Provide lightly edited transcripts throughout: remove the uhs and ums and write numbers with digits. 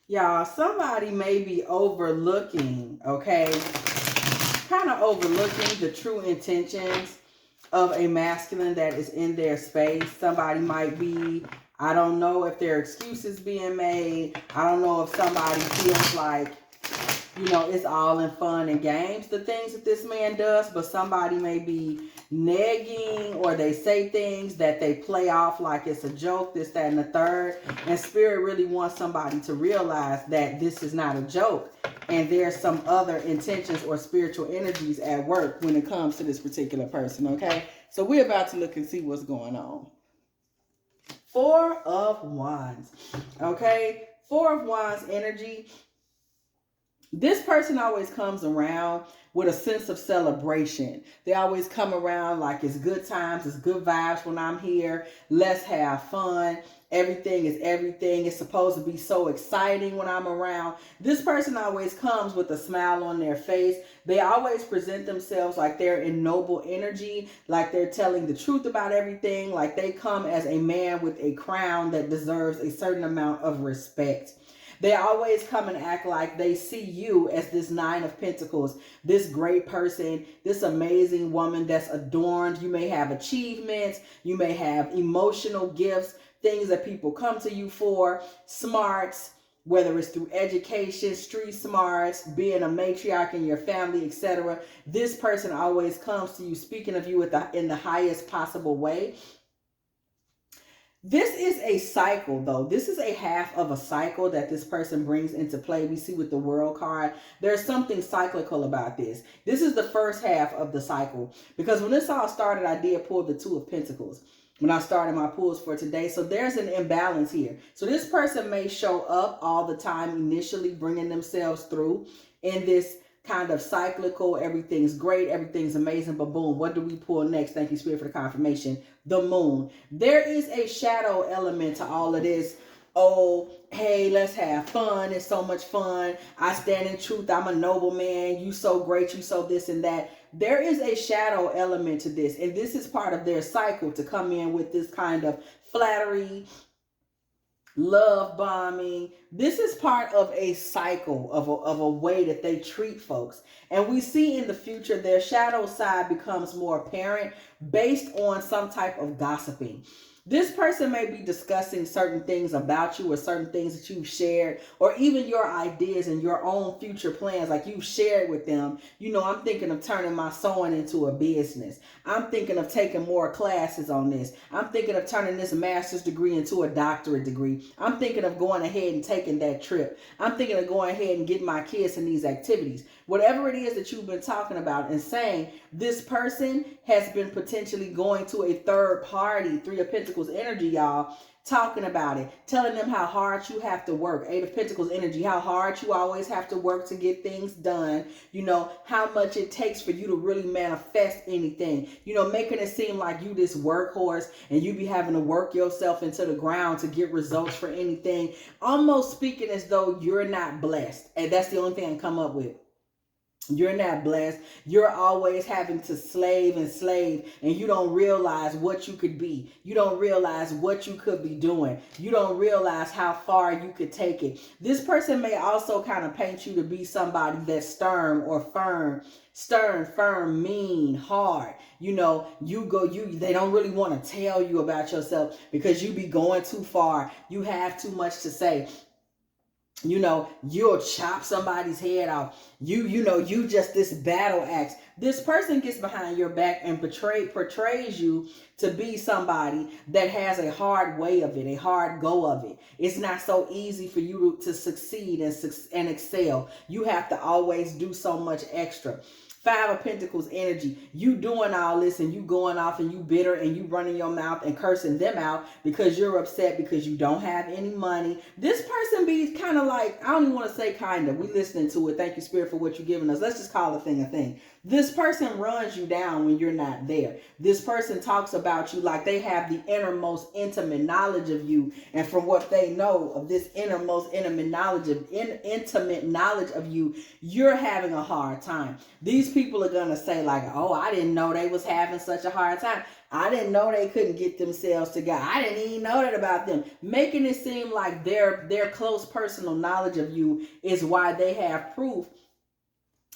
Y'all, somebody may be overlooking, okay? Kind of overlooking the true intentions of a masculine that is in their space. Somebody might be, I don't know if there are excuses being made. I don't know if somebody feels like, it's all in fun and games, the things that this man does, but somebody may be negging, or they say things that they play off like it's a joke, this, that, and the third. And Spirit really wants somebody to realize that this is not a joke. And there's some other intentions or spiritual energies at work when it comes to this particular person, okay? So we're about to look and see what's going on. Four of Wands, okay? Four of Wands energy. This person always comes around with a sense of celebration. They always come around like it's good times, it's good vibes when I'm here. Let's have fun. Everything is everything. It's supposed to be so exciting when I'm around. This person always comes with a smile on their face. They always present themselves like they're in noble energy, like they're telling the truth about everything, like they come as a man with a crown that deserves a certain amount of respect. They always come and act like they see you as this Nine of Pentacles, this great person, this amazing woman that's adorned. You may have achievements, you may have emotional gifts, things that people come to you for, smarts, whether it's through education, street smarts, being a matriarch in your family, etc. This person always comes to you speaking of you in the highest possible way. This is a cycle, though. This is a half of a cycle that this person brings into play. We see with the World card, there's something cyclical about this. This is the first half of the cycle, because when this all started, I did pull the Two of Pentacles when I started my pulls for today. So there's an imbalance here. So this person may show up all the time initially, bringing themselves through in this kind of cyclical, everything's great, everything's amazing, but boom, what do we pull next? Thank you, Spirit, for the confirmation. The Moon. There is a shadow element to all of this. Oh, hey, let's have fun. It's so much fun. I stand in truth. I'm a noble man. You so great. You so this and that. There is a shadow element to this. And this is part of their cycle to come in with this kind of flattery, love bombing. This is part of a cycle of a way that they treat folks. And we see in the future their shadow side becomes more apparent based on some type of gossiping. This person may be discussing certain things about you, or certain things that you've shared, or even your ideas and your own future plans, like you've shared with them. I'm thinking of turning my sewing into a business. I'm thinking of taking more classes on this. I'm thinking of turning this master's degree into a doctorate degree. I'm thinking of going ahead and taking that trip. I'm thinking of going ahead and getting my kids in these activities. Whatever it is that you've been talking about and saying, this person has been potentially going to a third party, Three of Pentacles energy, y'all, talking about it, telling them how hard you have to work. Eight of Pentacles energy, how hard you always have to work to get things done. How much it takes for you to really manifest anything. Making it seem like you this workhorse and you be having to work yourself into the ground to get results for anything. Almost speaking as though you're not blessed. And that's the only thing I can come up with. You're not blessed. You're always having to slave, and you don't realize what you could be. You don't realize what you could be doing. You don't realize how far you could take it. This person may also kind of paint you to be somebody that's stern or firm. Stern, firm, mean, hard. They don't really want to tell you about yourself because you be going too far. You have too much to say. You'll chop somebody's head off. You just this battle axe. This person gets behind your back and portrays you to be somebody that has a hard way of it, a hard go of it. It's not so easy for you to succeed and excel. You have to always do so much extra. Five of Pentacles energy. You doing all this and you going off and you bitter and you running your mouth and cursing them out because you're upset because you don't have any money. This person be kind of like, I don't even want to say kind of. We listening to it. Thank you, Spirit, for what you're giving us. Let's just call a thing a thing. This person runs you down when you're not there. This person talks about you like they have the innermost intimate knowledge of you. And from what they know of this innermost intimate knowledge of you, you're having a hard time. These people are going to say like, oh, I didn't know they was having such a hard time. I didn't know they couldn't get themselves together. I didn't even know that about them. Making it seem like their close personal knowledge of you is why they have proof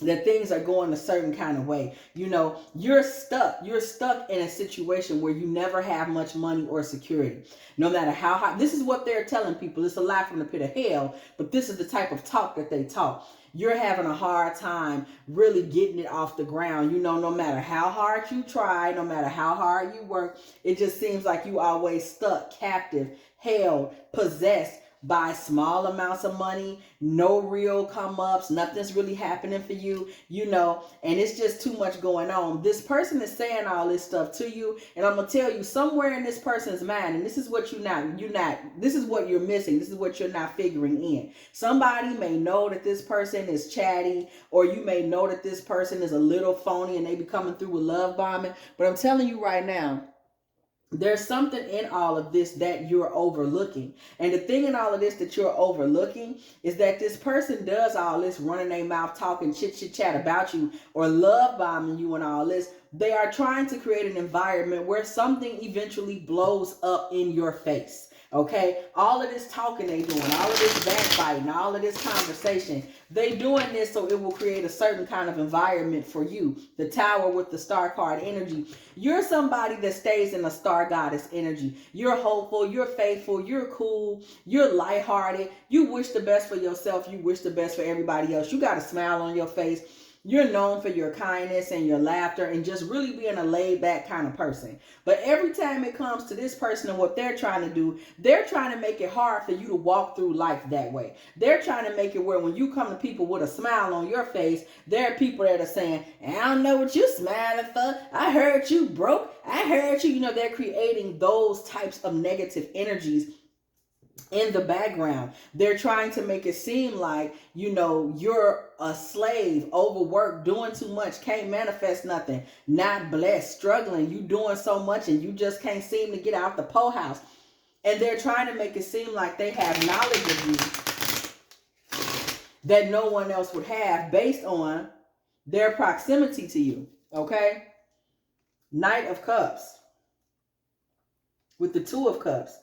that things are going a certain kind of way. You know, you're stuck. You're stuck in a situation where you never have much money or security. No matter how high. This is what they're telling people. It's a lie from the pit of hell, but this is the type of talk that they talk. You're having a hard time really getting it off the ground. You know, no matter how hard you try, no matter how hard you work, it just seems like you always stuck, captive, held, possessed by small amounts of money, no real come ups, nothing's really happening for you, you know, and it's just too much going on. This person is saying all this stuff to you, and I'm gonna tell you, somewhere in this person's mind, and this is what this is what you're missing, this is what you're not figuring in. Somebody may know that this person is chatty, or you may know that this person is a little phony and they be coming through with love bombing, but I'm telling you right now, there's something in all of this that you're overlooking. And the thing in all of this that you're overlooking is that this person does all this running their mouth, talking chit chat about you, or love bombing you and all this. They are trying to create an environment where something eventually blows up in your face. Okay, all of this talking they doing, all of this backbiting, all of this conversation, they doing this so it will create a certain kind of environment for you. The Tower with the star card energy. You're somebody that stays in a star goddess energy. You're hopeful, you're faithful, you're cool, you're lighthearted. You wish the best for yourself. You wish the best for everybody else. You got a smile on your face. You're known for your kindness and your laughter and just really being a laid back kind of person. But every time it comes to this person and what they're trying to do, they're trying to make it hard for you to walk through life that way. They're trying to make it where when you come to people with a smile on your face, there are people that are saying, I don't know what you're smiling for. I heard you broke. I heard you. You know, they're creating those types of negative energies in the background. They're trying to make it seem like, you know, you're a slave, overworked, doing too much, can't manifest nothing, not blessed, struggling, you doing so much and you just can't seem to get out the po house. And they're trying to make it seem like they have knowledge of you that no one else would have based on their proximity to you. Okay? Knight of Cups with the Two of Cups.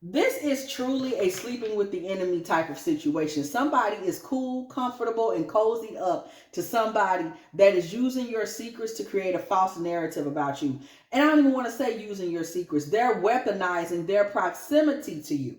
This is truly a sleeping with the enemy type of situation. Somebody is cool, comfortable, and cozy up to somebody that is using your secrets to create a false narrative about you. And I don't even want to say using your secrets. They're weaponizing their proximity to you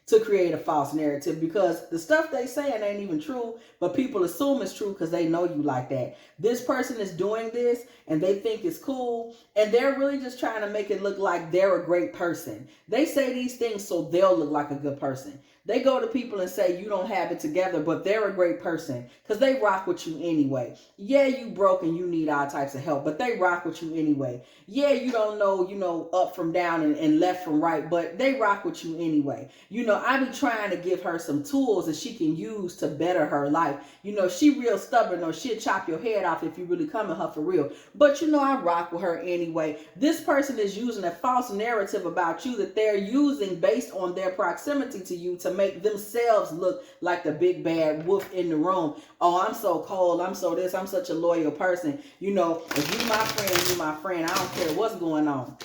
to create a false narrative, because the stuff they saying ain't even true, but people assume it's true because they know you like that. This person is doing this and they think it's cool, and they're really just trying to make it look like they're a great person. They say these things so they'll look like a good person. They go to people and say you don't have it together, but they're a great person because they rock with you anyway. Yeah, you broke and you need all types of help, but they rock with you anyway. Yeah, you don't know, you know, up from down and left from right, but they rock with you anyway. You know, I be trying to give her some tools that she can use to better her life. You know, she real stubborn, or she'll chop your head off if you really come at her for real. But you know, I rock with her anyway. This person is using a false narrative about you that they're using based on their proximity to you to make themselves look like the big bad wolf in the room. Oh, I'm so cold. I'm so this. I'm such a loyal person. You know, if you my friend, you my friend. I don't care what's going on.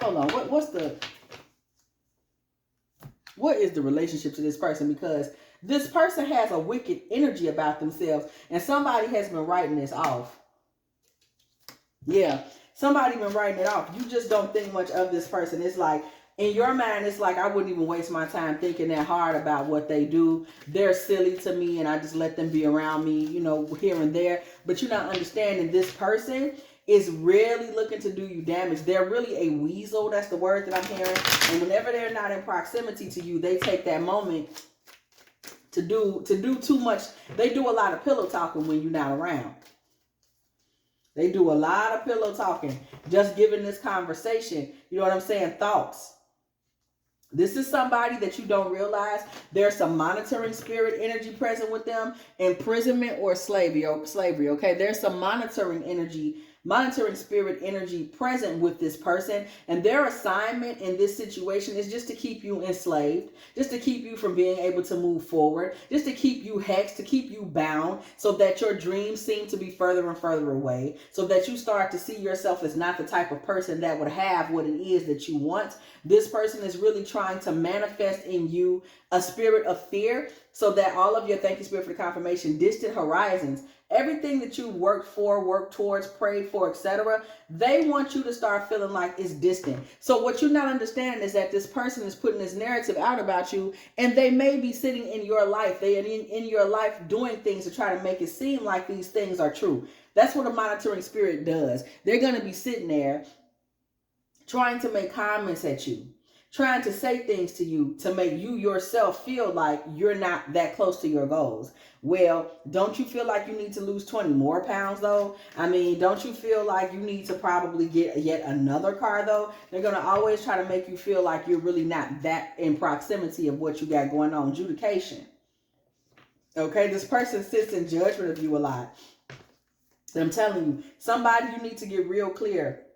Hold on. What is the relationship to this person? Because this person has a wicked energy about themselves, and somebody has been writing this off. Yeah, somebody been writing it off. You just don't think much of this person. It's like, in your mind, it's like, I wouldn't even waste my time thinking that hard about what they do. They're silly to me, and I just let them be around me, you know, here and there. But you're not understanding, this person is really looking to do you damage. They're really a weasel. That's the word that I'm hearing. And whenever they're not in proximity to you, they take that moment to do too much. They do a lot of pillow talking when you're not around. They do a lot of pillow talking, just giving this conversation, you know what I'm saying, thoughts. This is somebody that you don't realize there's some monitoring spirit energy present with them, imprisonment or slavery, okay? There's some monitoring energy monitoring spirit energy present with this person, and their assignment in this situation is just to keep you enslaved, just to keep you from being able to move forward, just to keep you hexed, to keep you bound, so that your dreams seem to be further and further away, so that you start to see yourself as not the type of person that would have what it is that you want. This person is really trying to manifest in you a spirit of fear, so that all of your, thank you Spirit for the confirmation, distant horizons, everything that you worked for, worked towards, prayed for, etc., they want you to start feeling like it's distant. So what you're not understanding is that this person is putting this narrative out about you, and they may be sitting in your life. They are in your life doing things to try to make it seem like these things are true. That's what a monitoring spirit does. They're going to be sitting there trying to make comments at you, trying to say things to you to make you yourself feel like you're not that close to your goals. Well, don't you feel like you need to lose 20 more pounds though? I mean, don't you feel like you need to probably get yet another car though? They're going to always try to make you feel like you're really not that in proximity of what you got going on. Adjudication. Okay, this person sits in judgment of you a lot. I'm telling you, somebody you need to get real clear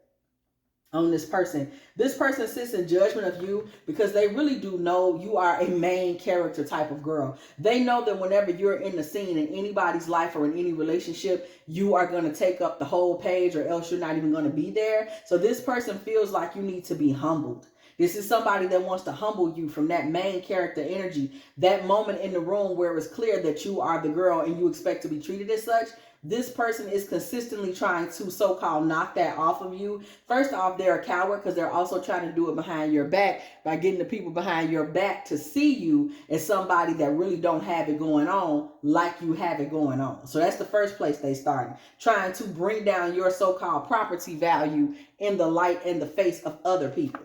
on this person. This person sits in judgment of you because they really do know you are a main character type of girl. They know that whenever you're in the scene in anybody's life or in any relationship, you are going to take up the whole page, or else you're not even going to be there. So this person feels like you need to be humbled. This is somebody that wants to humble you from that main character energy. That moment in the room where it's clear that you are the girl and you expect to be treated as such. This person is consistently trying to so-called knock that off of you. First off, they're a coward because they're also trying to do it behind your back by getting the people behind your back to see you as somebody that really don't have it going on like you have it going on. So that's the first place they started, trying to bring down your so-called property value in the light and the face of other people.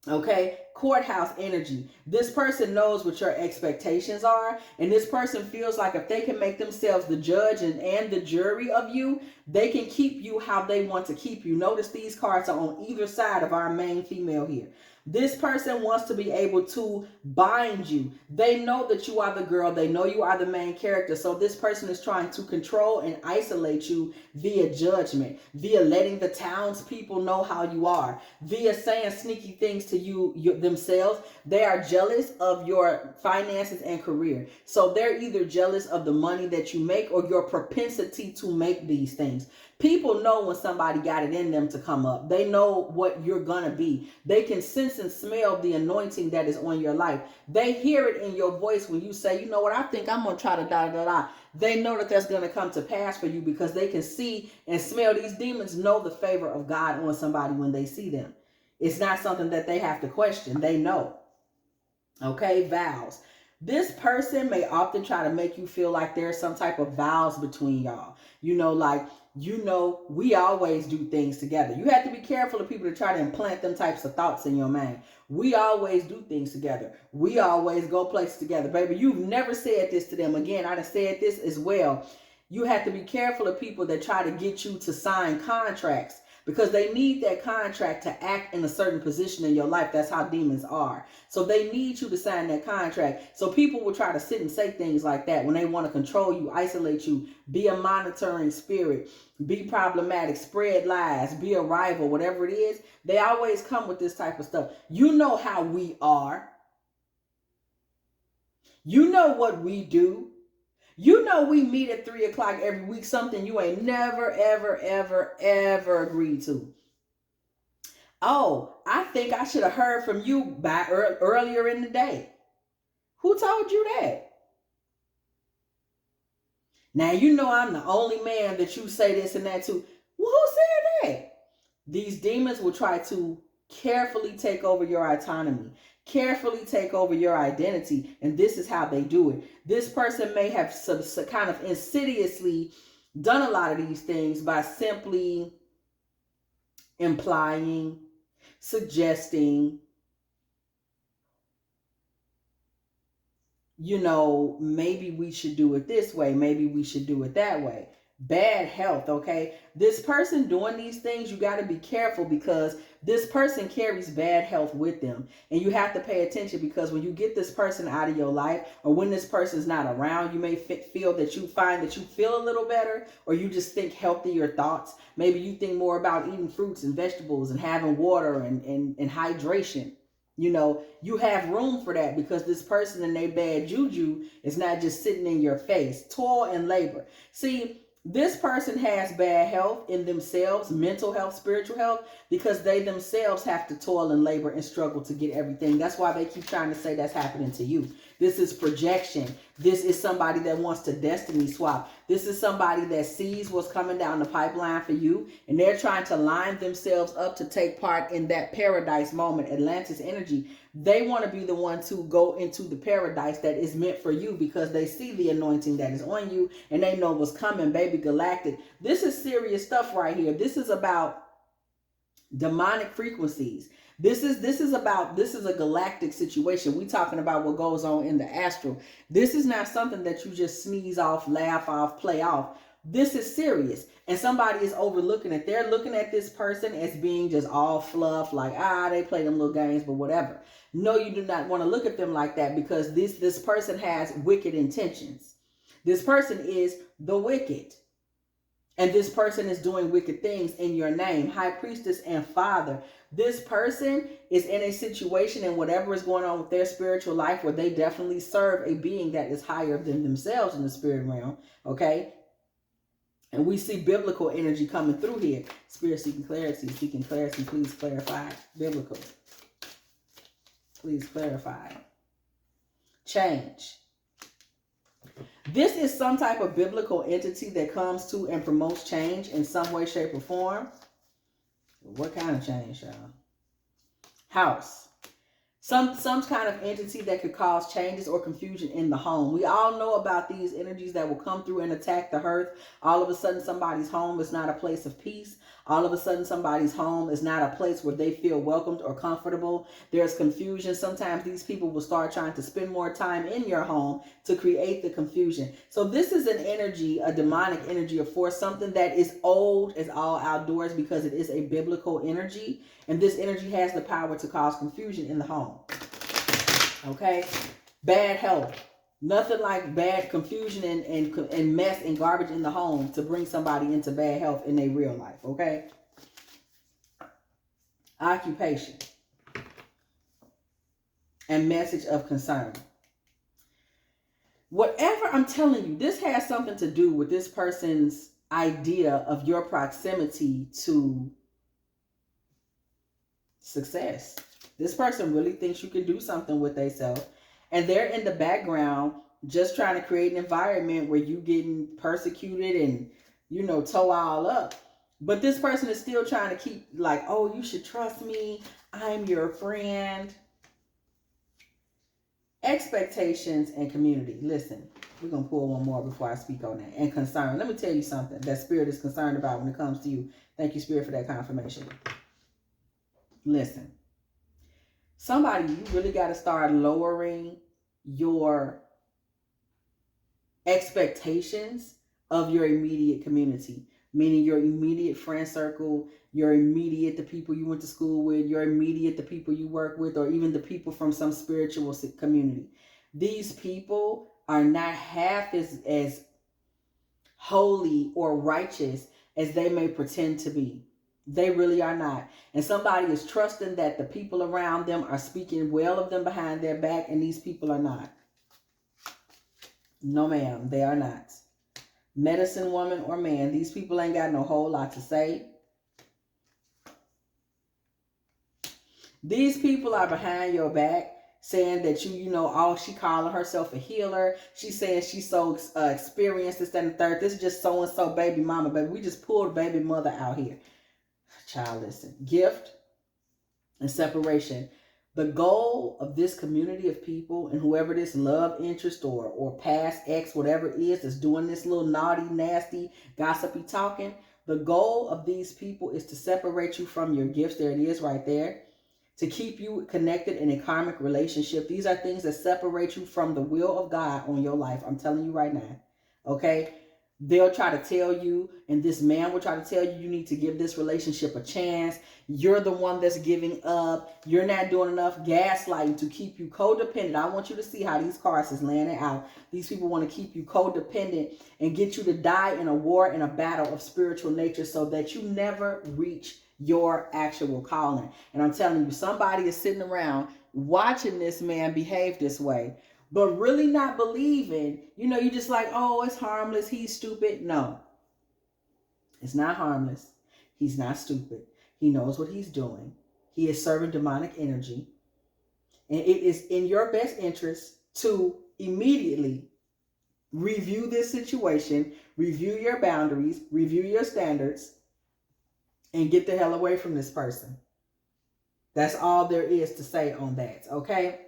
Okay, courthouse energy. This person knows what your expectations are, and this person feels like if they can make themselves the judge and the jury of you, they can keep you how they want to keep you. Notice these cards are on either side of our main female here. This person wants to be able to bind you. They know that you are the girl. They know you are the main character. So this person is trying to control and isolate you via judgment, via letting the townspeople know how you are, via saying sneaky things to you themselves. They are jealous of your finances and career. So they're either jealous of the money that you make or your propensity to make these things. People know when somebody got it in them to come up. They know what you're going to be. They can sense and smell the anointing that is on your life. They hear it in your voice when you say, you know what, I think I'm going to try to da-da-da-da. They know that that's going to come to pass for you because they can see and smell. These demons know the favor of God on somebody when they see them. It's not something that they have to question. They know. Okay, vows. This person may often try to make you feel like there's some type of vows between y'all. You know, like, we always do things together. You have to be careful of people that try to implant them types of thoughts in your mind. We always do things together. We always go places together. Baby, you've never said this to them. Again, I'd have said this as well. You have to be careful of people that try to get you to sign contracts, because they need that contract to act in a certain position in your life. That's how demons are. So they need you to sign that contract. So people will try to sit and say things like that when they want to control you, isolate you, be a monitoring spirit, be problematic, spread lies, be a rival, whatever it is. They always come with this type of stuff. You know how we are. You know what we do. You know we meet at 3 o'clock every week, something you ain't never, ever, ever, ever agreed to. Oh, I think I should have heard from you earlier in the day. Who told you that? Now, you know I'm the only man that you say this and that to. Well, who said that? These demons will try to carefully take over your autonomy, carefully take over your identity, and this is how they do it. This person may have some kind of insidiously done a lot of these things by simply implying, suggesting, maybe we should do it this way, maybe we should do it that way. bad health, okay? This person doing these things, you got to be careful because this person carries bad health with them. And you have to pay attention because when you get this person out of your life or when this person's not around, you may feel that you find that you feel a little better or you just think healthier thoughts. Maybe you think more about eating fruits and vegetables and having water and hydration. You know, you have room for that because this person and their bad juju is not just sitting in your face. Toil and labor. See, this person has bad health in themselves, mental health, spiritual health, because they themselves have to toil and labor and struggle to get everything. That's why they keep trying to say that's happening to you. This is projection. This is somebody that wants to destiny swap. This is somebody that sees what's coming down the pipeline for you, and they're trying to line themselves up to take part in that paradise moment, Atlantis energy. They want to be the one to go into the paradise that is meant for you because they see the anointing that is on you and they know what's coming, baby galactic. This is serious stuff right here. This is about demonic frequencies. This is a galactic situation. We talking about what goes on in the astral. This is not something that you just sneeze off, laugh off, play off. This is serious. And somebody is overlooking it. They're looking at this person as being just all fluff, like, they play them little games, but whatever. No, you do not want to look at them like that because this person has wicked intentions. This person is the wicked. And this person is doing wicked things in your name. High priestess and father. This person is in a situation and whatever is going on with their spiritual life where they definitely serve a being that is higher than themselves in the spirit realm. Okay. And we see biblical energy coming through here. Spirit seeking clarity, please clarify. Biblical. Please clarify. Change. This is some type of biblical entity that comes to and promotes change in some way, shape, or form. What kind of change, y'all? House. Some kind of entity that could cause changes or confusion in the home. We all know about these energies that will come through and attack the earth. All of a sudden, somebody's home is not a place of peace. All of a sudden, somebody's home is not a place where they feel welcomed or comfortable. There's confusion. Sometimes these people will start trying to spend more time in your home to create the confusion. So this is an energy, a demonic energy, of force, something that is old as all outdoors because it is a biblical energy. And this energy has the power to cause confusion in the home. Okay? Bad health. Nothing like bad confusion and mess and garbage in the home to bring somebody into bad health in their real life. Okay? Occupation. And message of concern. Whatever I'm telling you, this has something to do with this person's idea of your proximity to success. This person really thinks you can do something with themselves. And they're in the background just trying to create an environment where you getting persecuted and, toe all up. But this person is still trying to keep like, oh, you should trust me. I'm your friend. Expectations and community. Listen, we're going to pull one more before I speak on that. And concern. Let me tell you something that Spirit is concerned about when it comes to you. Thank you, Spirit, for that confirmation. Listen. Somebody, you really got to start lowering your expectations of your immediate community, meaning your immediate friend circle, your immediate, the people you went to school with, your immediate, the people you work with, or even the people from some spiritual community. These people are not half as holy or righteous as they may pretend to be. They really are not. And somebody is trusting that the people around them are speaking well of them behind their back, and these people are not. No, ma'am, they are not. Medicine woman or man, these people ain't got no whole lot to say. These people are behind your back saying that she calling herself a healer. She's saying she's so experienced, this, that, and the third. This is just so-and-so baby mama, baby. We just pulled baby mother out here. Child, listen. Gift and separation. The goal of this community of people and whoever this love interest or past ex, whatever it is that's doing this little naughty, nasty, gossipy talking, the goal of these people is to separate you from your gifts. There it is right there. To keep you connected in a karmic relationship. These are things that separate you from the will of God on your life. I'm telling you right now. Okay? They'll try to tell you, and this man will try to tell you, you need to give this relationship a chance. You're the one that's giving up. You're not doing enough. Gaslighting to keep you codependent. I want you to see how these cards is laying it out. These people want to keep you codependent and get you to die in a war, in a battle of spiritual nature, so that you never reach your actual calling. And I'm telling you, somebody is sitting around watching this man behave this way, but really not believing. You just like, oh, it's harmless, he's stupid. No, it's not harmless. He's not stupid. He knows what he's doing. He is serving demonic energy. And it is in your best interest to immediately review this situation, review your boundaries, review your standards, and get the hell away from this person. That's all there is to say on that, okay?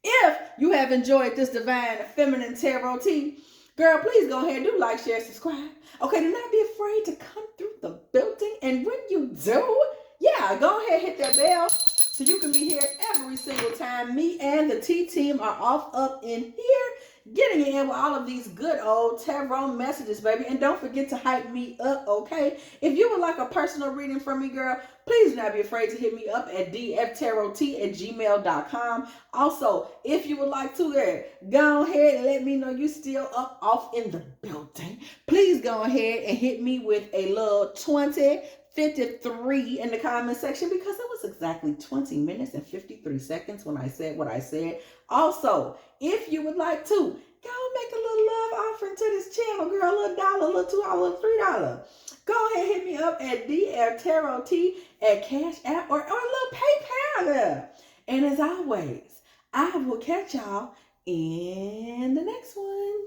If you have enjoyed this divine feminine tarot tea, girl, please go ahead and do like, share, subscribe. Okay, do not be afraid to come through the building. And when you do, yeah, go ahead and hit that bell so you can be here every single time me and the T team are off up in here, getting in with all of these good old tarot messages, baby. And don't forget to hype me up, okay? If you would like a personal reading from me, girl, please do not be afraid to hit me up at dftarottea@gmail.com. Also, if you would like to, go ahead and let me know you still up off in the building. Please go ahead and hit me with a little 2053 in the comment section, because it was exactly 20 minutes and 53 seconds when I said what I said. Also, if you would like to, go make a little love offering to this channel, girl. A little $1, a little $2, a little $3. Go ahead and hit me up at dftarottea at Cash App or a little PayPal there. And as always, I will catch y'all in the next one.